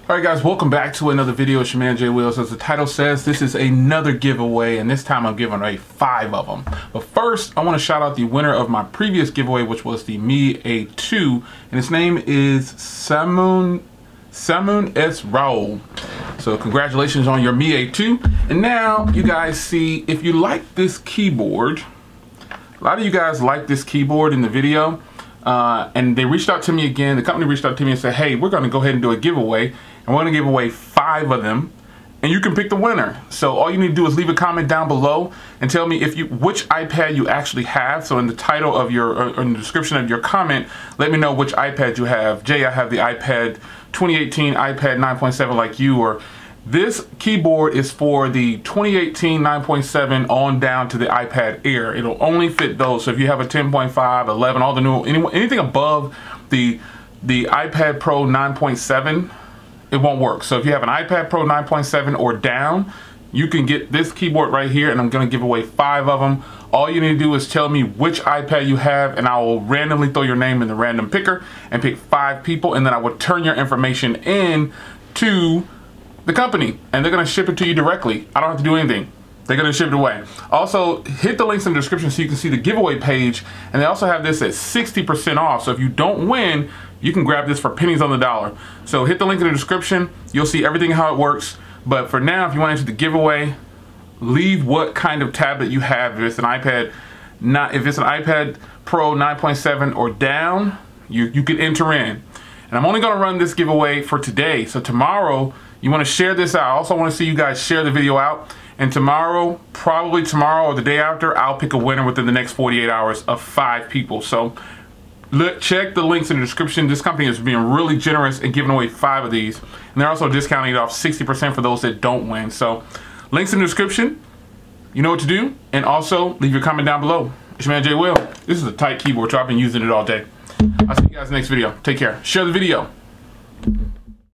Alright guys, welcome back to another video. It's your man Jay Wills. As the title says, this is another giveaway, and this time I'm giving away 5 of them. But first, I want to shout out the winner of my previous giveaway, which was the Mi A2, and his name is Samun S. Raul. So congratulations on your Mi A2. And now you guys see, if you like this keyboard, a lot of you guys like this keyboard in the video, and they reached out to me again. The company reached out to me and said, hey, we're going to go ahead and do a giveaway, and we're going to give away 5 of them, and you can pick the winner. So all you need to do is leave a comment down below and tell me which iPad you actually have. So in the title of or in the description of your comment, let me know which iPad you have. Jay, I have the iPad 2018 iPad 9.7 like you, or this keyboard is for the 2018 9.7 on down to the iPad Air. It'll only fit those. So if you have a 10.5, 11, all the new, anything above the iPad Pro 9.7, it won't work. So if you have an iPad Pro 9.7 or down, you can get this keyboard right here, and I'm gonna give away 5 of them. All you need to do is tell me which iPad you have, and I will randomly throw your name in the random picker and pick 5 people, and then I will turn your information in to the company, and they're gonna ship it to you directly. I don't have to do anything. They're gonna ship it away. Also, hit the links in the description so you can see the giveaway page, and they also have this at 60% off. So if you don't win, you can grab this for pennies on the dollar. So hit the link in the description. You'll see everything how it works. But for now, if you want to enter the giveaway, leave what kind of tablet you have. If it's an iPad, if it's an iPad Pro 9.7 or down, you can enter in. And I'm only gonna run this giveaway for today. So tomorrow, you want to share this out. I also want to see you guys share the video out. And tomorrow, probably tomorrow or the day after, I'll pick a winner within the next 48 hours of 5 people. So check the links in the description. This company is being really generous and giving away 5 of these. And they're also discounting it off 60% for those that don't win. So links in the description. You know what to do. And also, leave your comment down below. It's your man Jay Will. This is a tight keyboard, so I've been using it all day. I'll see you guys in the next video. Take care. Share the video.